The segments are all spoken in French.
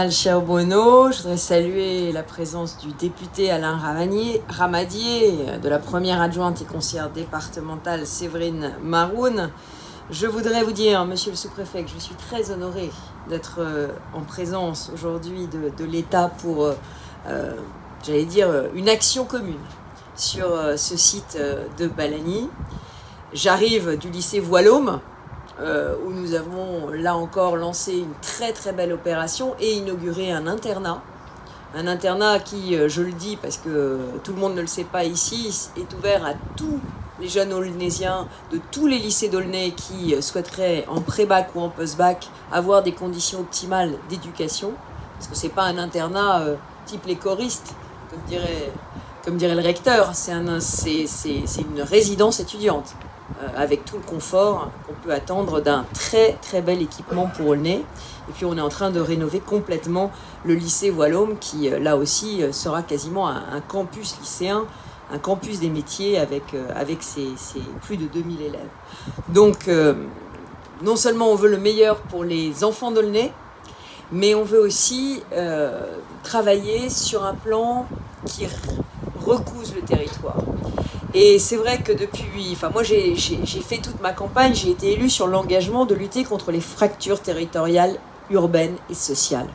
Cher Bruno, je voudrais saluer la présence du député Alain Ramadier, de la première adjointe et conseillère départementale Séverine Maroun. Je voudrais vous dire, monsieur le sous-préfet, que je suis très honorée d'être en présence aujourd'hui de l'État pour, j'allais dire, une action commune sur ce site de Balagny. J'arrive du lycée Voilhomme, où nous avons là encore lancé une très belle opération et inauguré un internat. Un internat qui, je le dis parce que tout le monde ne le sait pas ici, est ouvert à tous les jeunes aulnaisiens de tous les lycées d'Aulnay qui souhaiteraient en pré-bac ou en post-bac avoir des conditions optimales d'éducation. Parce que c'est pas un internat type les choristes, comme dirait le recteur, c'est une résidence étudiante. Avec tout le confort qu'on peut attendre d'un très bel équipement pour Aulnay. Et puis on est en train de rénover complètement le lycée Voilhomme qui là aussi sera quasiment un campus lycéen, un campus des métiers avec ses plus de 2000 élèves. Donc non seulement on veut le meilleur pour les enfants d'Aulnay, mais on veut aussi travailler sur un plan qui recouse le territoire. Et c'est vrai que depuis, moi j'ai fait toute ma campagne, j'ai été élue sur l'engagement de lutter contre les fractures territoriales, urbaines et sociales.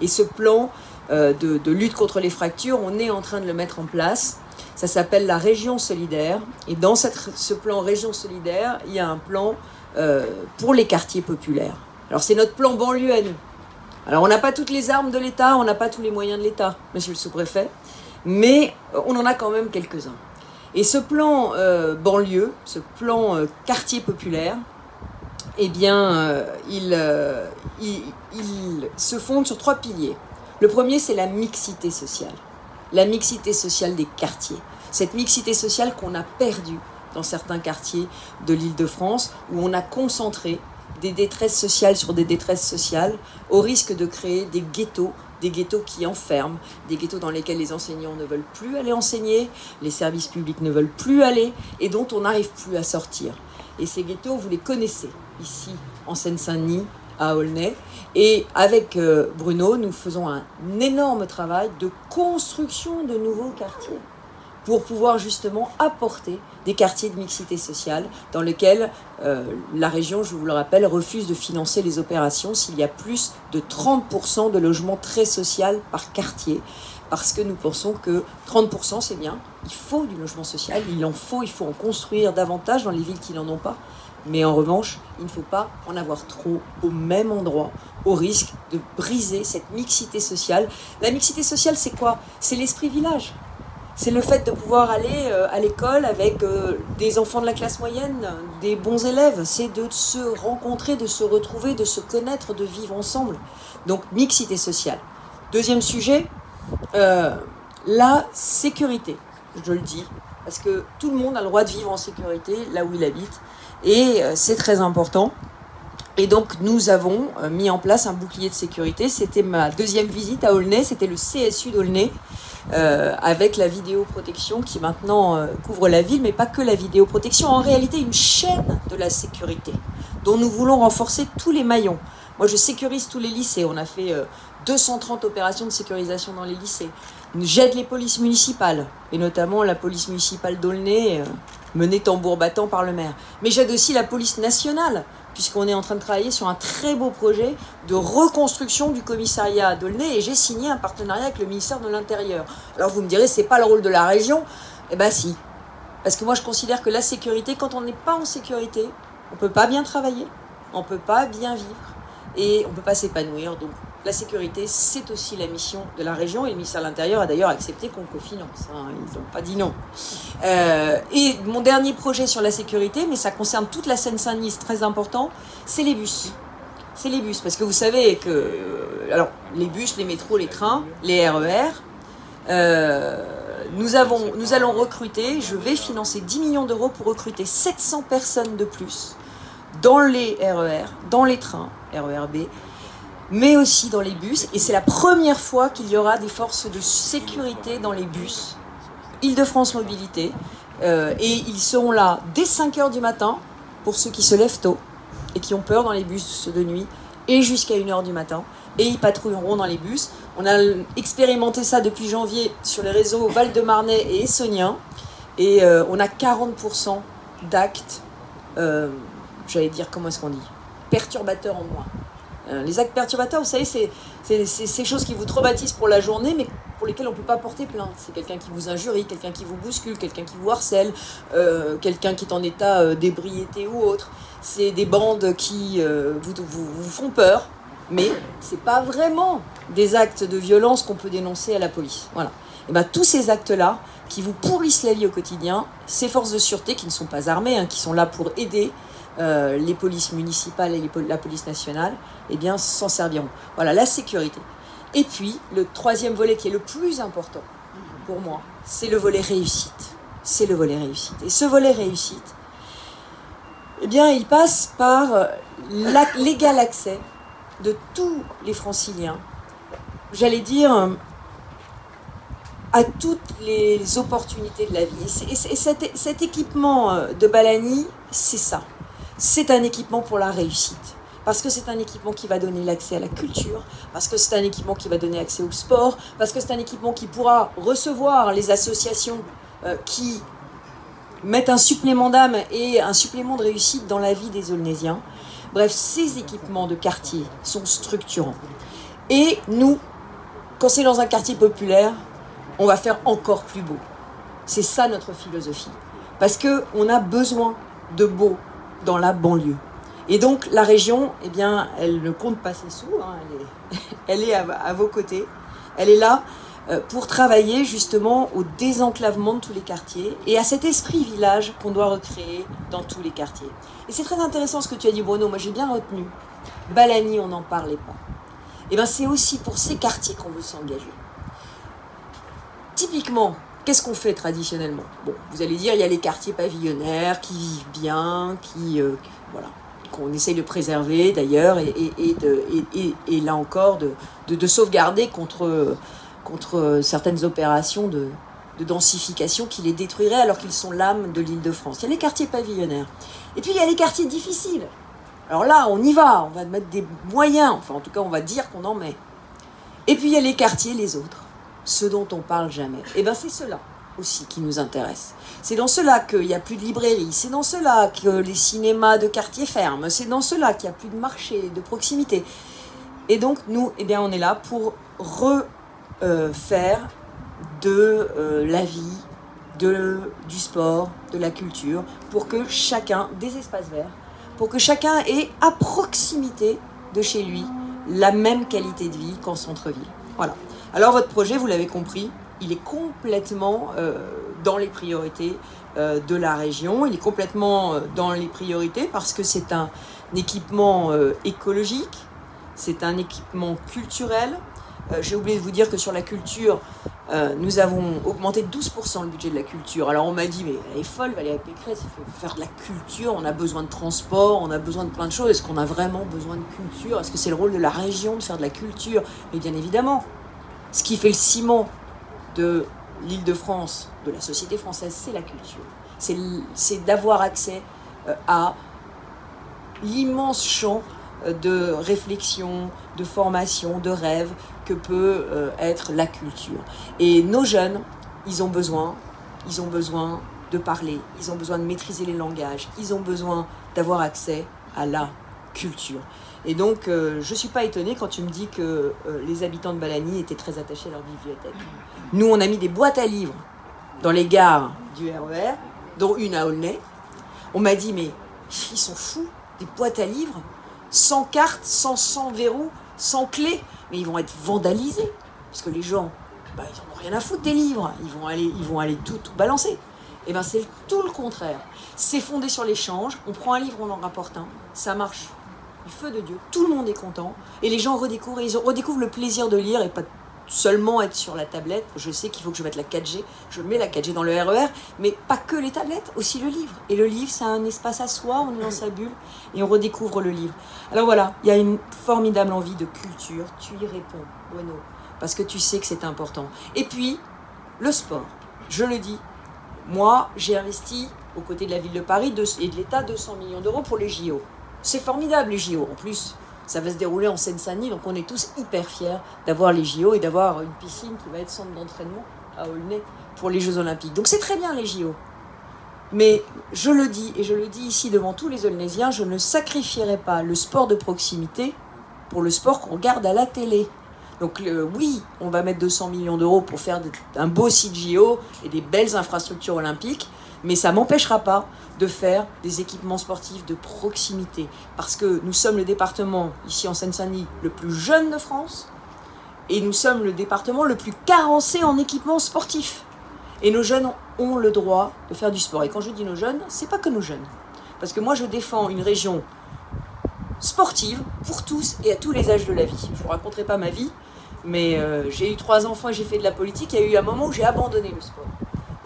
Et ce plan de lutte contre les fractures, on est en train de le mettre en place. Ça s'appelle la Région solidaire. Et dans ce plan Région solidaire, il y a un plan pour les quartiers populaires. Alors c'est notre plan banlieue à nous. Alors on n'a pas toutes les armes de l'État, on n'a pas tous les moyens de l'État, monsieur le sous-préfet, mais on en a quand même quelques-uns. Et ce plan banlieue, ce plan quartier populaire, eh bien, il se fonde sur 3 piliers. Le premier, c'est la mixité sociale. La mixité sociale des quartiers. Cette mixité sociale qu'on a perdue dans certains quartiers de l'Île-de-France, où on a concentré des détresses sociales sur des détresses sociales, au risque de créer des ghettos qui enferment, des ghettos dans lesquels les enseignants ne veulent plus aller enseigner, les services publics ne veulent plus aller et dont on n'arrive plus à sortir. Et ces ghettos, vous les connaissez ici en Seine-Saint-Denis, à Aulnay. Et avec Bruno, nous faisons un énorme travail de construction de nouveaux quartiers pour pouvoir justement apporter des quartiers de mixité sociale dans lesquels la région, je vous le rappelle, refuse de financer les opérations s'il y a plus de 30% de logements très social par quartier. Parce que nous pensons que 30% c'est bien, il faut du logement social, il faut en construire davantage dans les villes qui n'en ont pas. Mais en revanche, il ne faut pas en avoir trop au même endroit, au risque de briser cette mixité sociale. La mixité sociale, c'est quoi? C'est l'esprit village. C'est le fait de pouvoir aller à l'école avec des enfants de la classe moyenne, des bons élèves. C'est de se rencontrer, de se retrouver, de se connaître, de vivre ensemble. Donc, mixité sociale. Deuxième sujet, la sécurité. Je le dis, parce que tout le monde a le droit de vivre en sécurité là où il habite. Et c'est très important. Et donc, nous avons mis en place un bouclier de sécurité. C'était ma deuxième visite à Aulnay. C'était le CSU d'Aulnay. Avec la vidéoprotection qui maintenant couvre la ville, mais pas que la vidéoprotection, en réalité une chaîne de la sécurité dont nous voulons renforcer tous les maillons. Moi je sécurise tous les lycées, on a fait 230 opérations de sécurisation dans les lycées. J'aide les polices municipales, et notamment la police municipale d'Aulnay, menée tambour battant par le maire. Mais j'aide aussi la police nationale, puisqu'on est en train de travailler sur un très beau projet de reconstruction du commissariat d'Aulnay et j'ai signé un partenariat avec le ministère de l'Intérieur. Alors vous me direz, c'est pas le rôle de la région? Eh bien si. Parce que moi je considère que la sécurité, quand on n'est pas en sécurité, on ne peut pas bien travailler, on ne peut pas bien vivre et on ne peut pas s'épanouir. Donc la sécurité, c'est aussi la mission de la région et le ministère de l'Intérieur a d'ailleurs accepté qu'on cofinance. Hein, ils n'ont pas dit non. Et mon dernier projet sur la sécurité, mais ça concerne toute la Seine-Saint-Denis, c'est très important, c'est les bus. C'est les bus, parce que vous savez que alors, les bus, les métros, les trains, les RER, nous allons recruter, je vais financer 10 millions d'euros pour recruter 700 personnes de plus dans les RER, dans les trains, RERB, mais aussi dans les bus. Et c'est la première fois qu'il y aura des forces de sécurité dans les bus. Île-de-France Mobilité. Et ils seront là dès 5 h du matin, pour ceux qui se lèvent tôt et qui ont peur dans les bus de nuit, et jusqu'à 1 h du matin. et ils patrouilleront dans les bus. On a expérimenté ça depuis janvier sur les réseaux Val-de-Marnais et Essonniens, et on a 40% d'actes, j'allais dire, comment est-ce qu'on dit, perturbateurs en moins. Les actes perturbateurs, vous savez, c'est ces choses qui vous traumatisent pour la journée, mais pour lesquelles on ne peut pas porter plainte. C'est quelqu'un qui vous injurie, quelqu'un qui vous bouscule, quelqu'un qui vous harcèle, quelqu'un qui est en état d'ébriété ou autre. C'est des bandes qui vous font peur, mais ce n'est pas vraiment des actes de violence qu'on peut dénoncer à la police. Voilà. Et bien, tous ces actes-là, qui vous pourrissent la vie au quotidien, ces forces de sûreté qui ne sont pas armées, hein, qui sont là pour aider les polices municipales et la police nationale, eh bien, s'en serviront. Voilà, la sécurité. Et puis, le troisième volet qui est le plus important pour moi, c'est le volet réussite. C'est le volet réussite. Et ce volet réussite, eh bien, il passe par l'égal accès de tous les franciliens, j'allais dire, à toutes les opportunités de la vie. Et cet équipement de Balani, c'est ça. C'est un équipement pour la réussite. Parce que c'est un équipement qui va donner l'accès à la culture, parce que c'est un équipement qui va donner accès au sport, parce que c'est un équipement qui pourra recevoir les associations qui mettent un supplément d'âme et un supplément de réussite dans la vie des Aulnésiens. Bref, ces équipements de quartier sont structurants. Et nous, quand c'est dans un quartier populaire, on va faire encore plus beau. C'est ça notre philosophie. Parce qu'on a besoin de beau dans la banlieue. Et donc la région, eh bien, elle ne compte pas ses sous, hein, elle est à vos côtés. Elle est là pour travailler justement au désenclavement de tous les quartiers et à cet esprit village qu'on doit recréer dans tous les quartiers. Et c'est très intéressant ce que tu as dit, Bruno, moi j'ai bien retenu. Balani, on n'en parlait pas. Et bien c'est aussi pour ces quartiers qu'on veut s'engager. Typiquement, qu'est-ce qu'on fait traditionnellement? Bon, vous allez dire, il y a les quartiers pavillonnaires qui vivent bien, voilà, qu'on essaye de préserver d'ailleurs, et là encore de sauvegarder contre certaines opérations de densification qui les détruiraient alors qu'ils sont l'âme de l'Île-de-France. Il y a les quartiers pavillonnaires. Et puis il y a les quartiers difficiles. Alors là, on y va, on va mettre des moyens, enfin en tout cas on va dire qu'on en met. Et puis il y a les quartiers, les autres. Ceux dont on parle jamais. Et bien c'est ceux-là aussi qui nous intéressent. C'est dans ceux-là qu'il n'y a plus de librairie, c'est dans ceux-là que les cinémas de quartier ferment, c'est dans ceux-là qu'il n'y a plus de marché, de proximité. Et donc nous, eh bien, on est là pour refaire de la vie, du sport, de la culture, pour que chacun, des espaces verts, pour que chacun ait à proximité de chez lui la même qualité de vie qu'en centre-ville. Voilà. Alors votre projet, vous l'avez compris, il est complètement dans les priorités de la région. Il est complètement dans les priorités parce que c'est un équipement écologique, c'est un équipement culturel. J'ai oublié de vous dire que sur la culture, nous avons augmenté de 12% le budget de la culture. Alors on m'a dit, mais elle est folle, Valérie Pécresse, il faut faire de la culture, on a besoin de transport, on a besoin de plein de choses. Est-ce qu'on a vraiment besoin de culture? Est-ce que c'est le rôle de la région de faire de la culture? Mais bien évidemment. Ce qui fait le ciment de l'Île-de-France, de la société française, c'est la culture. C'est d'avoir accès à l'immense champ de réflexion, de formation, de rêve que peut être la culture. Et nos jeunes, ils ont besoin de parler, ils ont besoin de maîtriser les langages, ils ont besoin d'avoir accès à la culture. Et donc, je ne suis pas étonnée quand tu me dis que les habitants de Balani étaient très attachés à leur bibliothèque. Nous, on a mis des boîtes à livres dans les gares du RER, dont une à Aulnay. On m'a dit, mais ils sont fous, des boîtes à livres, sans carte, sans verrou, sans clé. Mais ils vont être vandalisés, parce que les gens, ils n'en ont rien à foutre des livres. Ils vont aller tout balancer. Et bien, c'est tout le contraire. C'est fondé sur l'échange. On prend un livre, on en rapporte un. Ça marche. Du feu de Dieu, tout le monde est content et les gens redécouvrent, ils redécouvrent le plaisir de lire et pas seulement être sur la tablette. Je sais qu'il faut que je mette la 4G, je mets la 4G dans le RER, mais pas que les tablettes, aussi le livre. Et le livre, c'est un espace à soi, on est dans sa bulle et on redécouvre le livre. Alors voilà, il y a une formidable envie de culture, tu y réponds, Bruno, parce que tu sais que c'est important. Et puis, le sport, je le dis, moi, j'ai investi aux côtés de la ville de Paris et de l'État 200 millions d'euros pour les JO. C'est formidable les JO. En plus, Ça va se dérouler en Seine-Saint-Denis, donc on est tous hyper fiers d'avoir les JO et d'avoir une piscine qui va être centre d'entraînement à Aulnay pour les Jeux Olympiques. Donc c'est très bien les JO. Mais je le dis, et je le dis ici devant tous les Aulnaysiens, je ne sacrifierai pas le sport de proximité pour le sport qu'on regarde à la télé. Donc oui, on va mettre 200 millions d'euros pour faire un beau site JO et des belles infrastructures olympiques, mais ça ne m'empêchera pas de faire des équipements sportifs de proximité. Parce que nous sommes le département, ici en Seine-Saint-Denis, le plus jeune de France, et nous sommes le département le plus carencé en équipements sportifs. Et nos jeunes ont le droit de faire du sport. Et quand je dis nos jeunes, c'est pas que nos jeunes. Parce que moi, je défends une région sportive pour tous et à tous les âges de la vie. Je ne vous raconterai pas ma vie, mais j'ai eu 3 enfants et j'ai fait de la politique. Il y a eu un moment où j'ai abandonné le sport.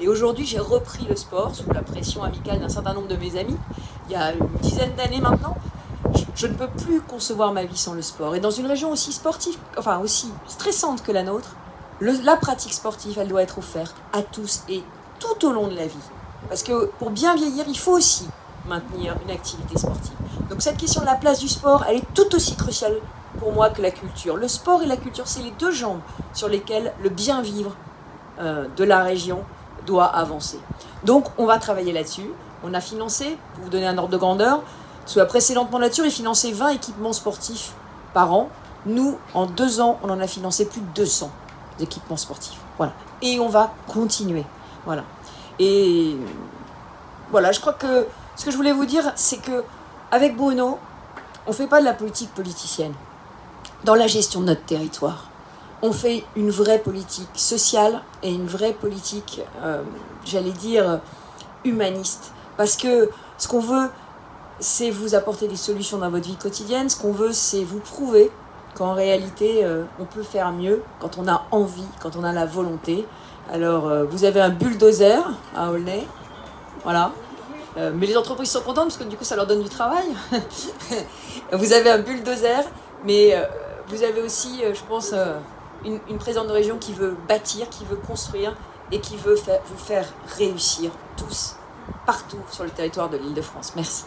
Et aujourd'hui, j'ai repris le sport sous la pression amicale d'un certain nombre de mes amis. Il y a une dizaine d'années maintenant, je ne peux plus concevoir ma vie sans le sport. Et dans une région aussi sportive, enfin aussi stressante que la nôtre, la pratique sportive, elle doit être offerte à tous et tout au long de la vie. Parce que pour bien vieillir, il faut aussi maintenir une activité sportive. Donc cette question de la place du sport, elle est tout aussi cruciale pour moi que la culture. Le sport et la culture, c'est les 2 jambes sur lesquelles le bien vivre de la région doit avancer. Donc on va travailler là-dessus. On a financé, pour vous donner un ordre de grandeur, sous la précédente mandature, il finançait 20 équipements sportifs par an. Nous, en 2 ans, on en a financé plus de 200 équipements sportifs. Voilà. Et on va continuer. Voilà. Et voilà, je crois que ce que je voulais vous dire, c'est que avec Bruno, on ne fait pas de la politique politicienne dans la gestion de notre territoire. On fait une vraie politique sociale et une vraie politique, j'allais dire, humaniste. Parce que ce qu'on veut, c'est vous apporter des solutions dans votre vie quotidienne. Ce qu'on veut, c'est vous prouver qu'en réalité, on peut faire mieux quand on a envie, quand on a la volonté. Alors, vous avez un bulldozer à Aulnay, voilà. Mais les entreprises sont contentes parce que du coup, ça leur donne du travail. Vous avez un bulldozer, mais vous avez aussi, je pense, une présidente de région qui veut bâtir, qui veut construire et qui veut vous faire réussir tous, partout sur le territoire de l'Île-de-France. Merci.